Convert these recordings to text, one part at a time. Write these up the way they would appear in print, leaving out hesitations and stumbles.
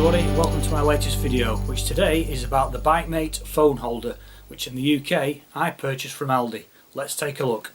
everybody, welcome to my latest video, which today is about the Bikemate phone holder, which in the UK I purchased from Aldi. Let's take a look.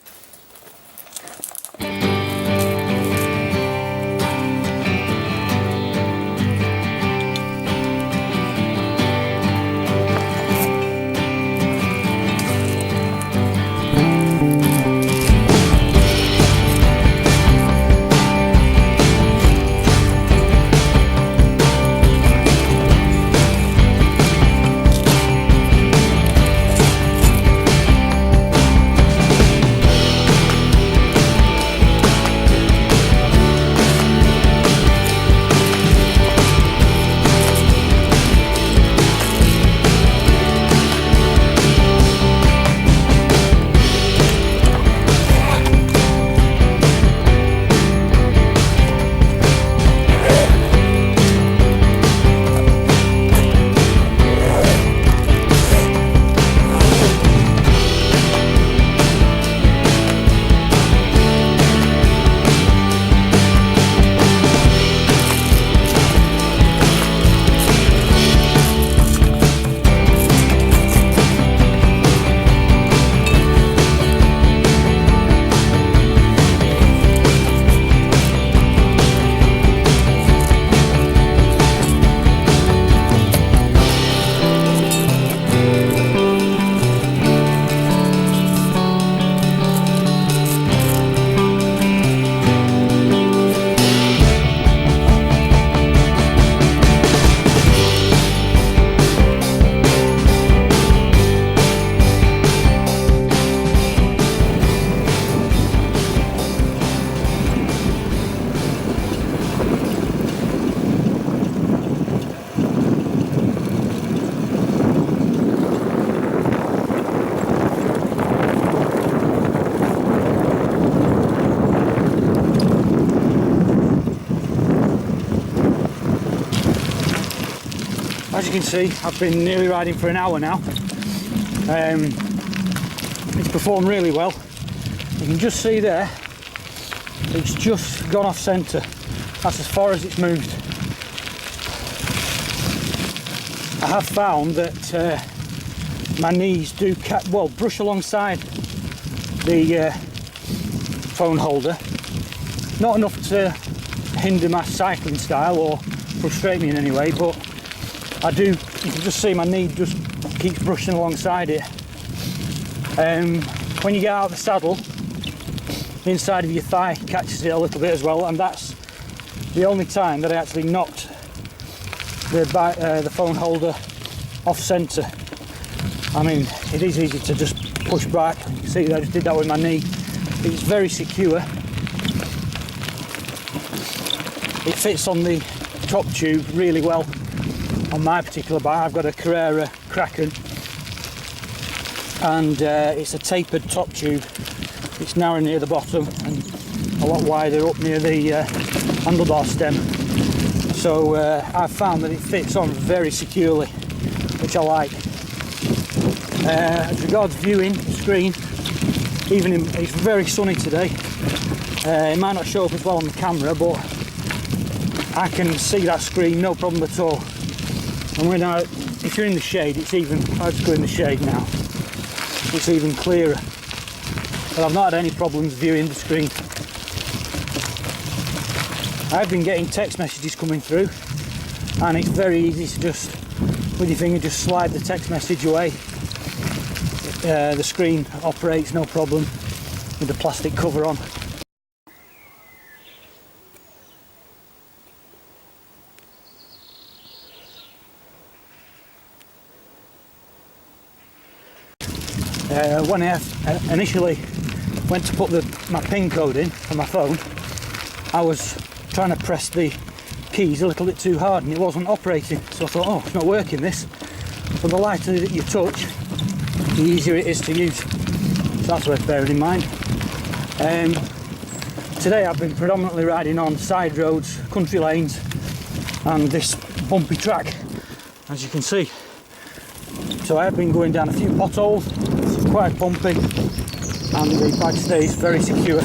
As you can see, I've been nearly riding for an hour now. It's performed really well. You can just see there, it's just gone off centre. That's as far as it's moved. I have found that my knees do brush alongside the phone holder. Not enough to hinder my cycling style or frustrate me in any way, but you can just see my knee just keeps brushing alongside it. When you get out of the saddle, the inside of your thigh catches it a little bit as well, and that's the only time that I actually knocked the phone holder off centre. I mean, it is easy to just push back. You can see that I just did that with my knee. It's very secure. It fits on the top tube really well. On my particular bike, I've got a Carrera Kraken, and it's a tapered top tube. It's narrow near the bottom and a lot wider up near the handlebar stem. So I've found that it fits on very securely, which I like. As regards viewing the screen, it's very sunny today. It might not show up as well on the camera, but I can see that screen no problem at all. And if you're in the shade, I'll just go in the shade now, it's even clearer. But I've not had any problems viewing the screen. I've been getting text messages coming through, and it's very easy to just, with your finger, just slide the text message away. The screen operates no problem with the plastic cover on. When I initially went to put my PIN code in on my phone, I was trying to press the keys a little bit too hard and it wasn't operating. So I thought, oh, it's not working this. So the lighter that you touch, the easier it is to use. So that's worth bearing in mind. Today I've been predominantly riding on side roads, country lanes, and this bumpy track, as you can see. So I have been going down a few potholes, it's quite bumpy, and the bike stays very secure.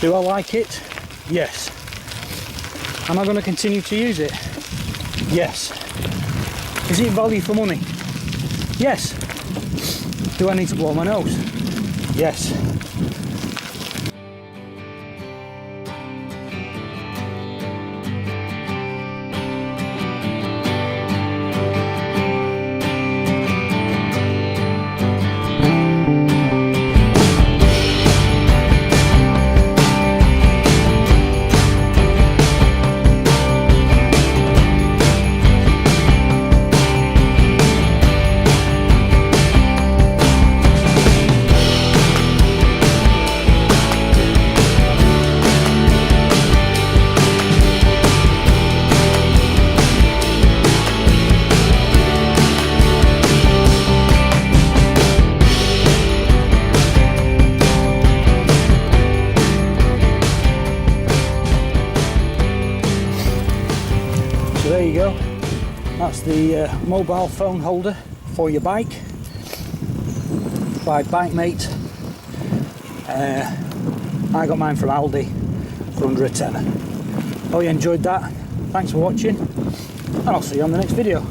Do I like it? Yes. Am I going to continue to use it? Yes. Is it value for money? Yes. Do I need to blow my nose? Yes. So there you go, that's the mobile phone holder for your bike by Bikemate. I got mine from Aldi for under a tenner. Hope you enjoyed that, thanks for watching, and I'll see you on the next video.